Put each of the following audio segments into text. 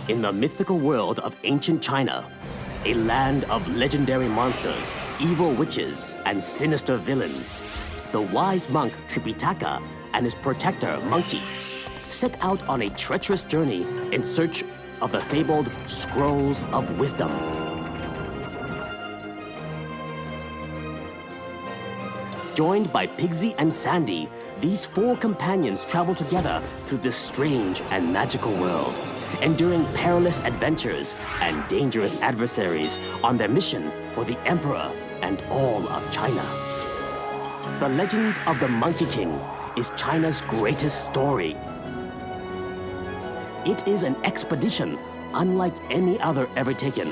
in the mythical world of ancient China, a land of legendary monsters, evil witches, and sinister villains. The wise monk Tripitaka and his protector Monkey set out on a treacherous journey in search of the fabled Scrolls of Wisdom. Joined by Pigsy and Sandy, these four companions travel together through this strange and magical world, enduring perilous adventures and dangerous adversaries on their mission for the Emperor and all of China. The Legends of the Monkey King is China's greatest story. It is an expedition unlike any other ever taken.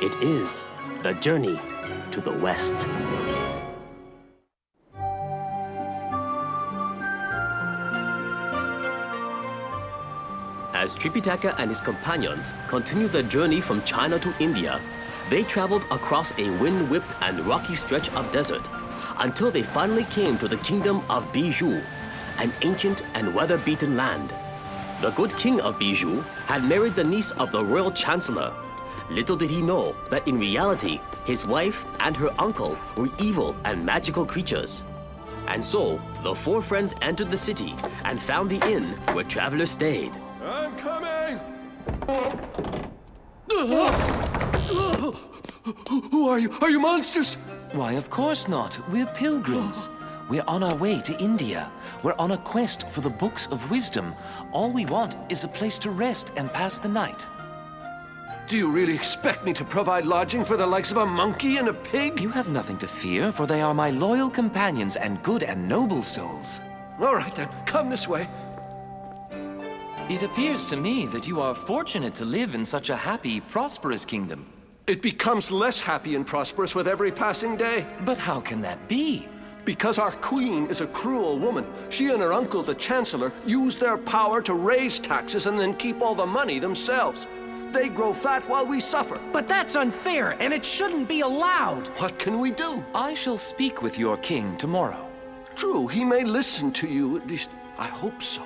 It is the journey to the West. As Tripitaka and his companions continued their journey from China to India, they traveled across a wind-whipped and rocky stretch of desert until they finally came to the kingdom of Bijou, an ancient and weather-beaten land. The good king of Bijou had married the niece of the royal chancellor. Little did he know that in reality, his wife and her uncle were evil and magical creatures. And so, the four friends entered the city and found the inn where travelers stayed. I'm coming! Who are you? Are you monsters? Why, of course not. We're pilgrims. We're on our way to India. We're on a quest for the books of wisdom. All we want is a place to rest and pass the night. Do you really expect me to provide lodging for the likes of a monkey and a pig? You have nothing to fear, for they are my loyal companions and good and noble souls. All right then, come this way. It appears to me that you are fortunate to live in such a happy, prosperous kingdom. It becomes less happy and prosperous with every passing day. But how can that be? Because our queen is a cruel woman. She and her uncle, the chancellor, use their power to raise taxes and then keep all the money themselves. They grow fat while we suffer. But that's unfair, and it shouldn't be allowed. What can we do? I shall speak with your king tomorrow. True, he may listen to you, at least I hope so.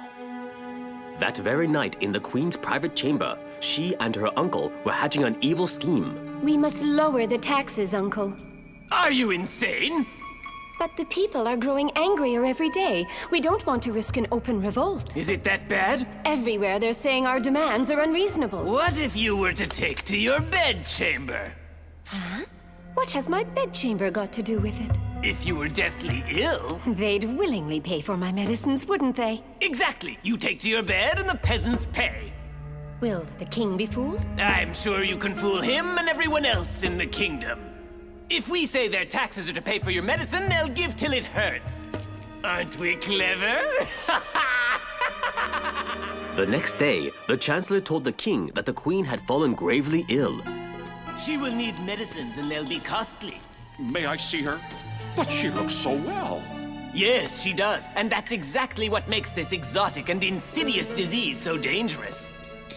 That very night in the queen's private chamber, she and her uncle were hatching an evil scheme. We must lower the taxes, Uncle. Are you insane? But the people are growing angrier every day. We don't want to risk an open revolt. Is it that bad? Everywhere they're saying our demands are unreasonable. What if you were to take to your bedchamber? Huh? What has my bedchamber got to do with it? If you were deathly ill... They'd willingly pay for my medicines, wouldn't they? Exactly. You take to your bed and the peasants pay. Will the king be fooled? I'm sure you can fool him and everyone else in the kingdom. If we say their taxes are to pay for your medicine, they'll give till it hurts. Aren't we clever? The next day, the chancellor told the king that the queen had fallen gravely ill. She will need medicines and they'll be costly. May I see her? But she looks so well. Yes, she does. And that's exactly what makes this exotic and insidious disease so dangerous.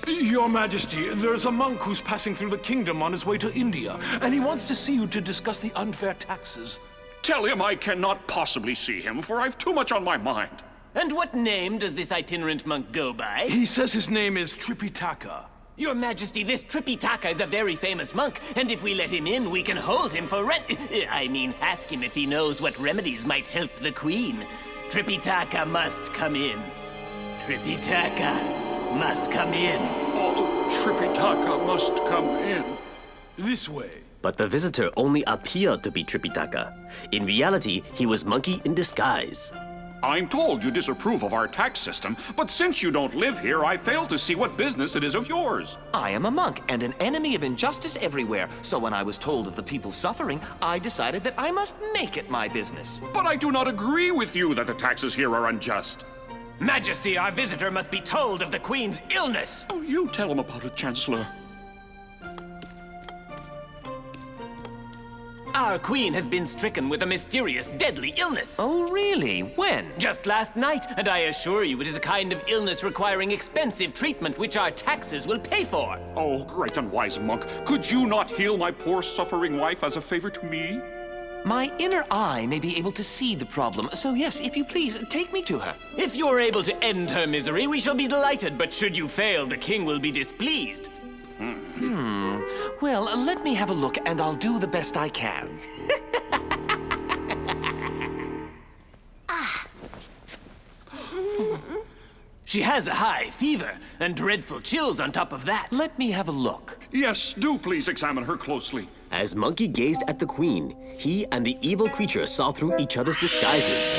Your Majesty, there's a monk who's passing through the kingdom on his way to India, and he wants to see you to discuss the unfair taxes. Tell him I cannot possibly see him, for I've too much on my mind. And what name does this itinerant monk go by? He says his name is Tripitaka. Your Majesty, this Tripitaka is a very famous monk, and if we let him in, we can hold him for ask him if he knows what remedies might help the queen. Tripitaka must come in. Tripitaka must come in. Oh, Tripitaka must come in. This way. But the visitor only appeared to be Tripitaka. In reality, he was Monkey in disguise. I'm told you disapprove of our tax system, but since you don't live here, I fail to see what business it is of yours. I am a monk and an enemy of injustice everywhere, so when I was told of the people suffering, I decided that I must make it my business. But I do not agree with you that the taxes here are unjust. Majesty, our visitor must be told of the Queen's illness. Oh, you tell him about it, Chancellor. Our Queen has been stricken with a mysterious, deadly illness. Oh, really? When? Just last night, and I assure you it is a kind of illness requiring expensive treatment which our taxes will pay for. Oh, great and wise monk, could you not heal my poor suffering wife as a favor to me? My inner eye may be able to see the problem, so yes, if you please, take me to her. If you're able to end her misery, we shall be delighted, but should you fail, the king will be displeased. Well, let me have a look, and I'll do the best I can. She has a high fever, and dreadful chills on top of that. Let me have a look. Yes, do please examine her closely. As Monkey gazed at the queen, he and the evil creature saw through each other's disguises.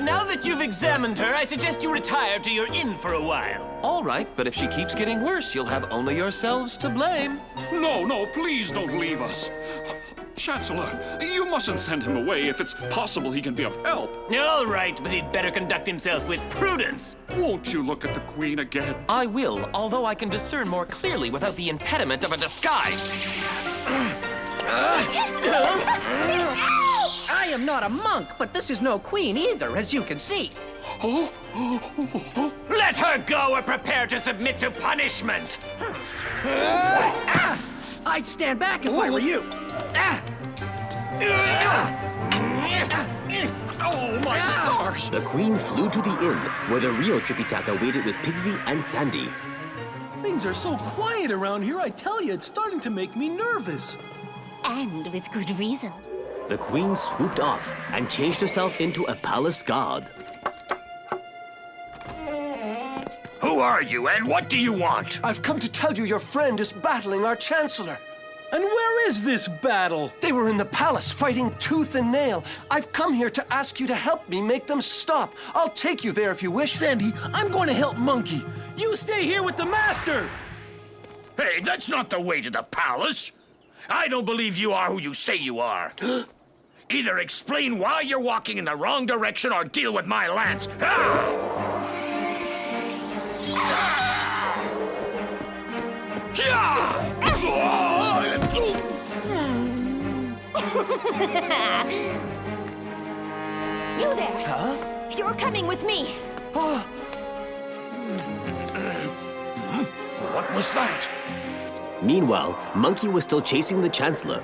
Now that you've examined her, I suggest you retire to your inn for a while. All right, but if she keeps getting worse, you'll have only yourselves to blame. No, please don't leave us. Chancellor, you mustn't send him away if it's possible he can be of help. All right, but he'd better conduct himself with prudence. Won't you look at the Queen again? I will, although I can discern more clearly without the impediment of a disguise. I am not a monk, but this is no queen either, as you can see. Let her go or prepare to submit to punishment. I'd stand back if I were you. Oh, my stars! The queen flew to the inn, where the real Tripitaka waited with Pigsy and Sandy. Things are so quiet around here, I tell you, it's starting to make me nervous. And with good reason. The queen swooped off and changed herself into a palace guard. Who are you, and what do you want? I've come to tell you your friend is battling our Chancellor. And where is this battle? They were in the palace fighting tooth and nail. I've come here to ask you to help me make them stop. I'll take you there if you wish. Sandy, I'm going to help Monkey. You stay here with the master. Hey, that's not the way to the palace. I don't believe you are who you say you are. Either explain why you're walking in the wrong direction or deal with my lance. You there! Huh? You're coming with me! What was that? Meanwhile, Monkey was still chasing the Chancellor.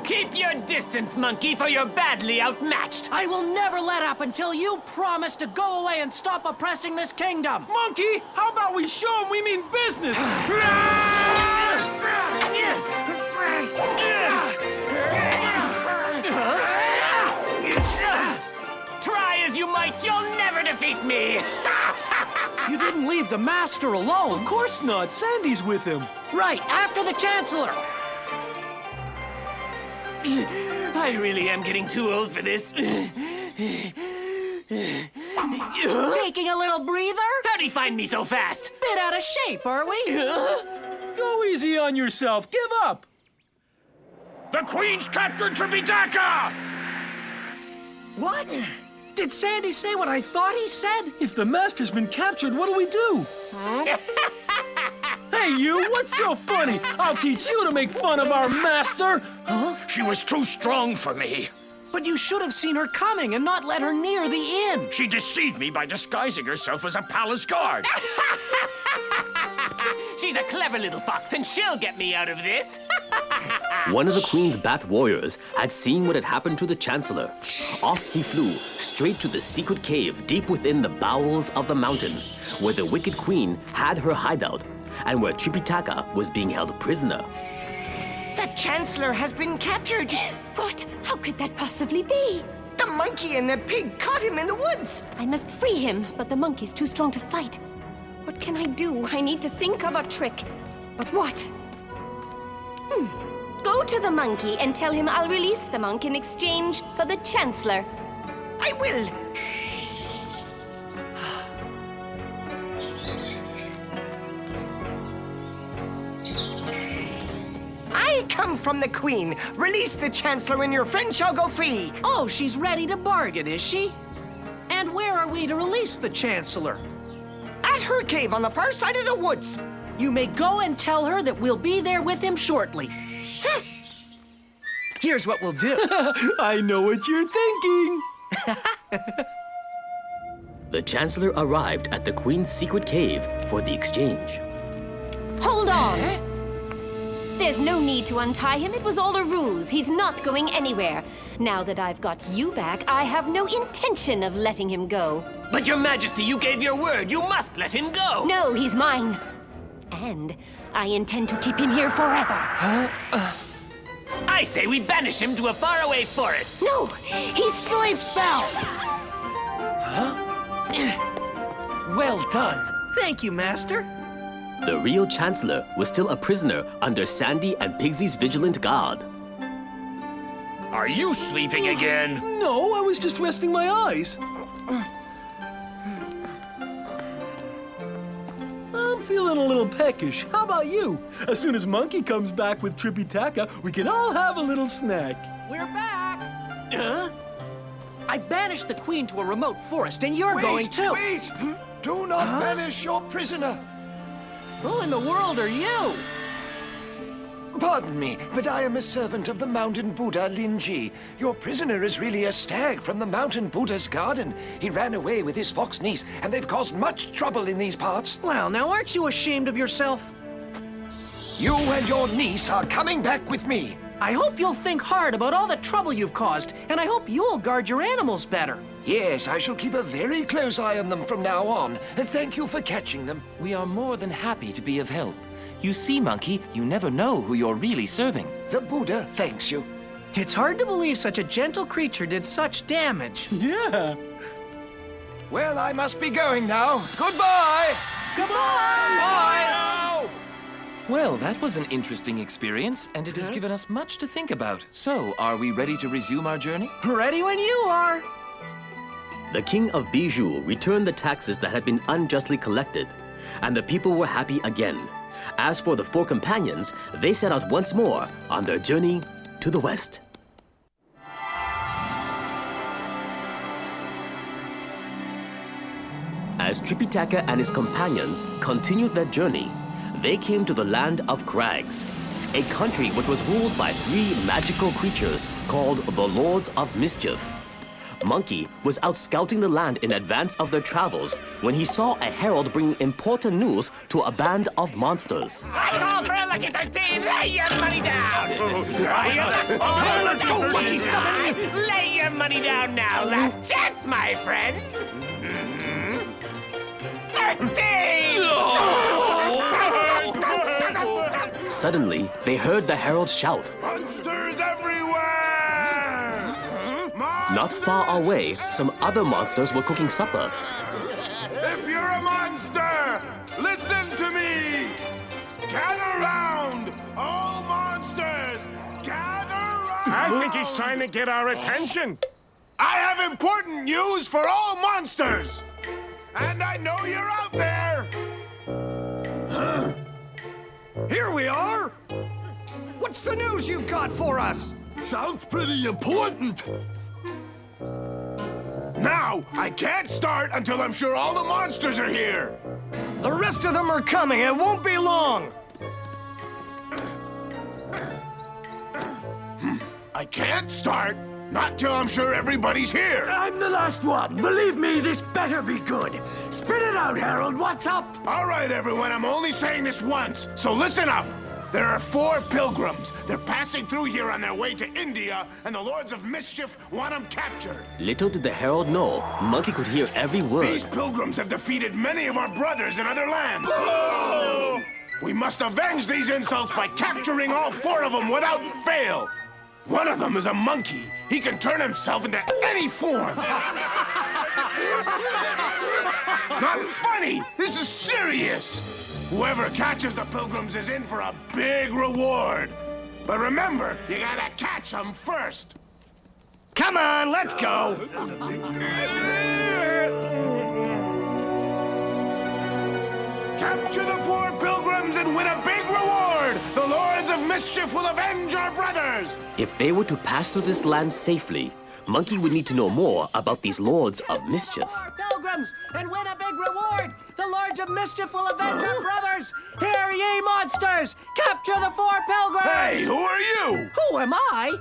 Keep your distance, Monkey, for you're badly outmatched. I will never let up until you promise to go away and stop oppressing this kingdom. Monkey, how about we show him we mean business? Try as you might, you'll never defeat me. You didn't leave the master alone. Of course not. Sandy's with him. Right, after the Chancellor. I really am getting too old for this. Taking a little breather? How'd he find me so fast? Bit out of shape, are we? Go easy on yourself. Give up. The Queen's captured Tripitaka! What? Did Sandy say what I thought he said? If the master's been captured, what do we do? Hey, you, what's so funny? I'll teach you to make fun of our master. Huh? She was too strong for me. But you should have seen her coming and not let her near the inn. She deceived me by disguising herself as a palace guard. She's a clever little fox, and she'll get me out of this. One of the queen's bat warriors had seen what had happened to the Chancellor. Off he flew, straight to the secret cave deep within the bowels of the mountain, where the wicked queen had her hideout, and where Tripitaka was being held prisoner. The Chancellor has been captured. What? How could that possibly be? The monkey and the pig caught him in the woods. I must free him, but the monkey's too strong to fight. What can I do? I need to think of a trick. But what? Go to the monkey and tell him I'll release the monk in exchange for the Chancellor. I will. I come from the Queen. Release the Chancellor and your friend shall go free. Oh, she's ready to bargain, is she? And where are we to release the Chancellor? At her cave on the far side of the woods. You may go and tell her that we'll be there with him shortly. Here's what we'll do. I know what you're thinking. The Chancellor arrived at the Queen's secret cave for the exchange. Hold on! There's no need to untie him. It was all a ruse. He's not going anywhere. Now that I've got you back, I have no intention of letting him go. But Your Majesty, you gave your word. You must let him go. No, he's mine. And I intend to keep him here forever. I say we banish him to a faraway forest. No, he's Sleep spell! Well done. Thank you, Master. The real Chancellor was still a prisoner under Sandy and Pigsy's vigilant guard. Are you sleeping again? No, I was just resting my eyes. I'm feeling a little peckish. How about you? As soon as Monkey comes back with Trippy Taka, we can all have a little snack. We're back! Huh? I banished the Queen to a remote forest, and you're going too! Wait! Do not banish your prisoner! Who in the world are you? Pardon me, but I am a servant of the Mountain Buddha, Linji. Your prisoner is really a stag from the Mountain Buddha's garden. He ran away with his fox niece, and they've caused much trouble in these parts. Well, now aren't you ashamed of yourself? You and your niece are coming back with me. I hope you'll think hard about all the trouble you've caused, and I hope you'll guard your animals better. Yes, I shall keep a very close eye on them from now on. Thank you for catching them. We are more than happy to be of help. You see, Monkey, you never know who you're really serving. The Buddha thanks you. It's hard to believe such a gentle creature did such damage. Yeah. Well, I must be going now. Goodbye! Goodbye! Bye! Well, that was an interesting experience, and it has given us much to think about. So, are we ready to resume our journey? Ready when you are. The King of Bijou returned the taxes that had been unjustly collected, and the people were happy again. As for the four companions, they set out once more on their journey to the west. As Tripitaka and his companions continued their journey, they came to the land of crags, a country which was ruled by three magical creatures called the Lords of Mischief. Monkey was out scouting the land in advance of their travels when he saw a herald bringing important news to a band of monsters. I call for a lucky 13. Lay your money down. Try your luck. Oh, let's go, lucky 7. Lay your money down now. Last chance, my friends. 13! Suddenly, they heard the herald shout. Monsters everywhere! Not far away, some other monsters were cooking supper. If you're a monster, listen to me! Gather round! All monsters, gather round! I think he's trying to get our attention. I have important news for all monsters! And I know you're out there! Huh? Here we are! What's the news you've got for us? Sounds pretty important. Now, I can't start until I'm sure all the monsters are here. The rest of them are coming. It won't be long. I can't start, not till I'm sure everybody's here. I'm the last one. Believe me, this better be good. Spit it out, Harold. What's up? All right, everyone. I'm only saying this once, so listen up. There are 4 pilgrims. They're passing through here on their way to India, and the Lords of Mischief want them captured. Little did the herald know, Monkey could hear every word. These pilgrims have defeated many of our brothers in other lands. We must avenge these insults by capturing all 4 of them without fail. One of them is a monkey. He can turn himself into any form. It's not funny. This is serious. Whoever catches the pilgrims is in for a big reward. But remember, you gotta catch them first. Come on, let's go. Capture the 4 pilgrims and win a big reward. The Lords of Mischief will avenge our brothers. If they were to pass through this land safely, Monkey would need to know more about these Lords of Mischief. Pilgrims and win a big reward. The Lords of Mischief will avenge our brothers. Hear ye, monsters! Capture the 4 pilgrims! Hey, who are you? Who am I?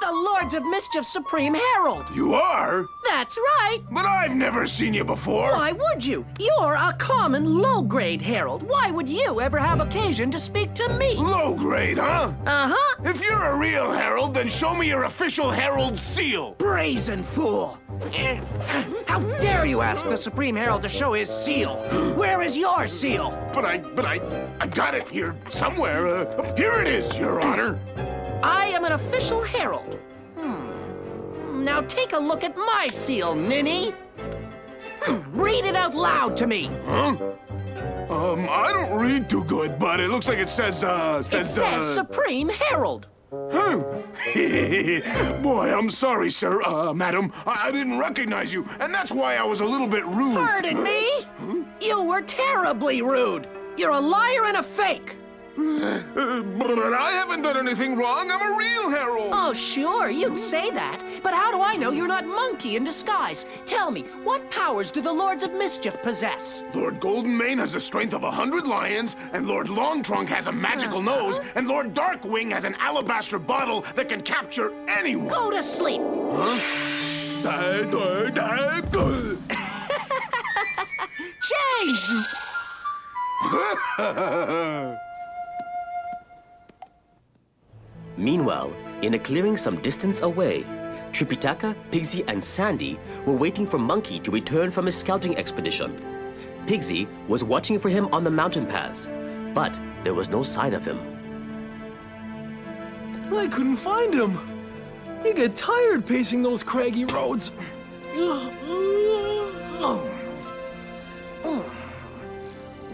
The Lords of Mischief's Supreme Herald. You are? That's right. But I've never seen you before. Why would you? You're a common low-grade herald. Why would you ever have occasion to speak to me? Low grade, huh? Uh-huh. If you're a real herald, then show me your official herald seal. Brazen fool. How dare you ask the Supreme Herald to show his seal? Where is your seal? But I got it here somewhere. Here it is, Your Honor. I am an official herald. Now take a look at my seal, ninny. Read it out loud to me. Huh? I don't read too good, but it looks like it says, It says Supreme Herald. Huh. Boy, I'm sorry, sir, madam. I didn't recognize you, and that's why I was a little bit rude. Pardon me? You were terribly rude. You're a liar and a fake. But I haven't done anything wrong. I'm a real herald. Oh, sure, you'd say that. But how do I know you're not Monkey in disguise? Tell me, what powers do the Lords of Mischief possess? Lord Goldenmane has the strength of 100 lions, and Lord Longtrunk has a magical nose, and Lord Darkwing has an alabaster bottle that can capture anyone. Go to sleep. Huh? Change! Meanwhile, in a clearing some distance away, Tripitaka, Pigsy, and Sandy were waiting for Monkey to return from his scouting expedition. Pigsy was watching for him on the mountain paths, but there was no sign of him. I couldn't find him. You get tired pacing those craggy roads.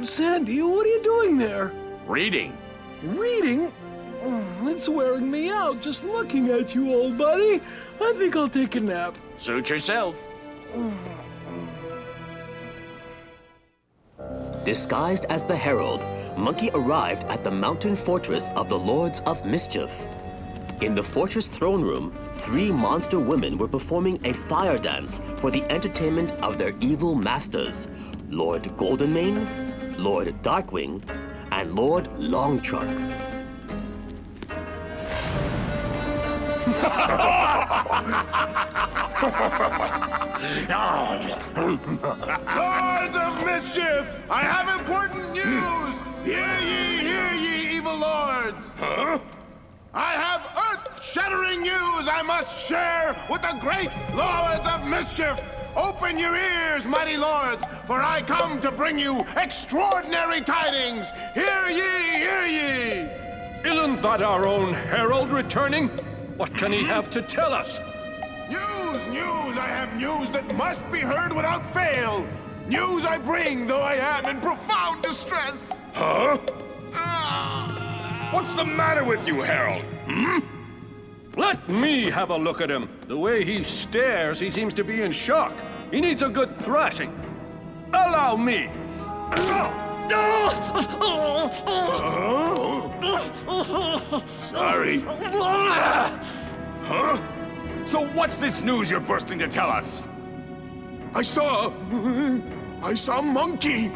Sandy, what are you doing there? Reading. Reading? It's wearing me out just looking at you, old buddy. I think I'll take a nap. Suit yourself. Disguised as the Herald, Monkey arrived at the mountain fortress of the Lords of Mischief. In the fortress throne room, 3 monster women were performing a fire dance for the entertainment of their evil masters, Lord Goldenmane, Lord Darkwing, and Lord Longtrunk. Lords of Mischief, I have important news! Hear ye, evil lords! Huh? I have earth-shattering news I must share with the great Lords of Mischief! Open your ears, mighty lords, for I come to bring you extraordinary tidings! Hear ye, hear ye! Isn't that our own herald returning? What can he have to tell us? News! I have news that must be heard without fail! News I bring, though I am in profound distress! Huh? What's the matter with you, Herald? Let me have a look at him. The way he stares, he seems to be in shock. He needs a good thrashing. Allow me. Sorry. Huh? So what's this news you're bursting to tell us? I saw Monkey.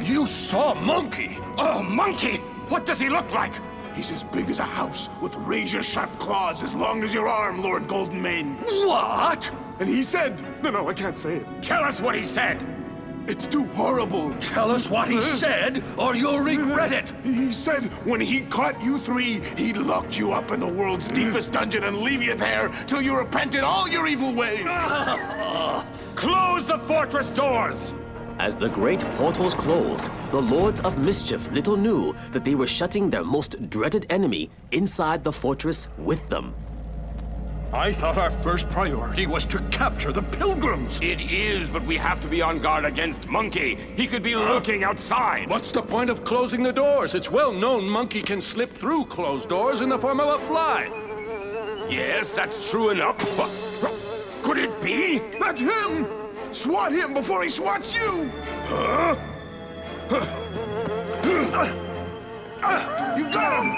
You saw Monkey? Oh, Monkey! What does he look like? He's as big as a house, with razor-sharp claws as long as your arm, Lord Goldenmane. What? And he said... No, I can't say it. Tell us what he said. It's too horrible. Tell us what he said, or you'll regret it. He said when he caught you 3, he'd lock you up in the world's deepest dungeon and leave you there till you repented all your evil ways. Close the fortress doors! As the great portals closed, the Lords of Mischief little knew that they were shutting their most dreaded enemy inside the fortress with them. I thought our first priority was to capture the pilgrims. It is, but we have to be on guard against Monkey. He could be lurking outside. What's the point of closing the doors? It's well known Monkey can slip through closed doors in the form of a fly. Yes, that's true enough. Could it be? That's him! Swat him before he swats you! Huh? You got him!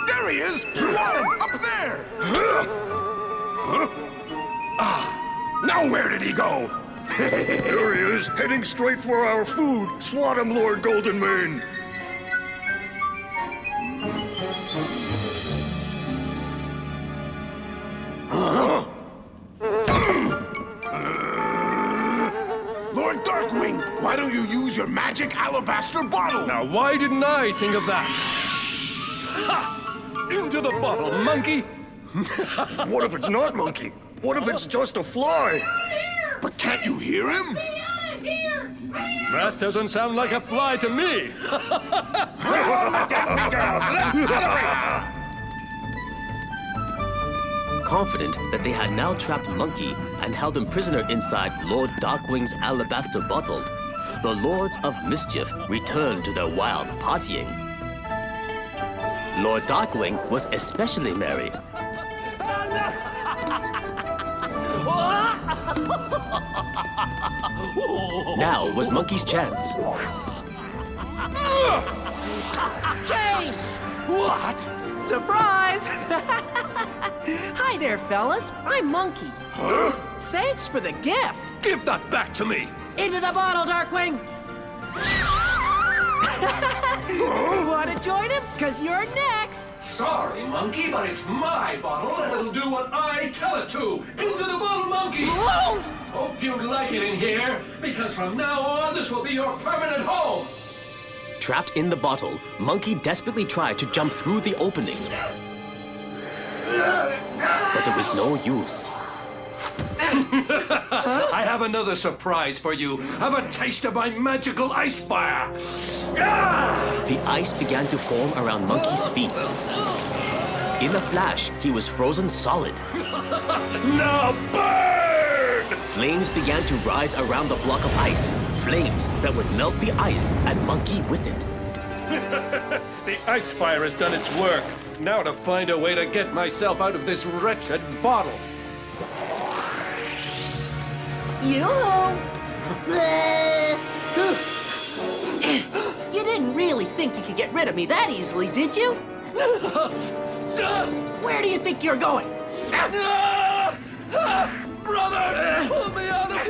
There he is! Swat him! Up there! Now where did he go? There he is, heading straight for our food. Swat him, Lord Goldenmane. don't you use your magic alabaster bottle? Now, why didn't I think of that? Ha! Into the bottle, monkey! What if it's not monkey? What if it's just a fly? But can't you hear him? That doesn't sound like a fly to me! Confident that they had now trapped Monkey and held him prisoner inside Lord Darkwing's alabaster bottle, the Lords of Mischief returned to their wild partying. Lord Darkwing was especially merry. Now was Monkey's chance. Change! What? Surprise! Hi there, fellas. I'm Monkey. Huh? Thanks for the gift. Give that back to me! Into the bottle, Darkwing. Want to join him? Because you're next. Sorry, monkey, but it's my bottle, and it'll do what I tell it to. Into the bottle, monkey! Whoa! Hope you like it in here, because from now on, this will be your permanent home. Trapped in the bottle, Monkey desperately tried to jump through the opening. But there was no use. I have another surprise for you. Have a taste of my magical ice fire. The ice began to form around Monkey's feet. In a flash, he was frozen solid. Now burn! Flames began to rise around the block of ice. Flames that would melt the ice and Monkey with it. The ice fire has done its work. Now to find a way to get myself out of this wretched bottle. You didn't really think you could get rid of me that easily, did you? Where do you think you're going? Brothers, pull me out of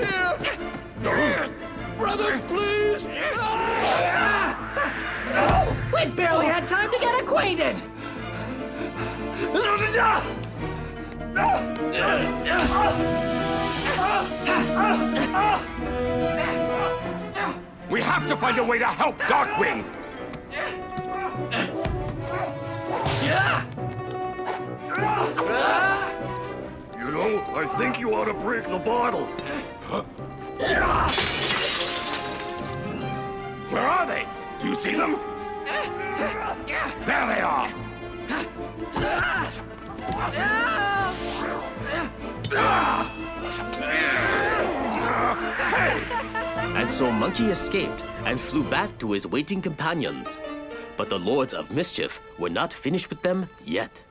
here! Brothers, please! We've barely had time to get acquainted! We have to find a way to help Darkwing! You know, I think you ought to break the bottle. Where are they? Do you see them? There they are! And so Monkey escaped and flew back to his waiting companions. But the Lords of Mischief were not finished with them yet.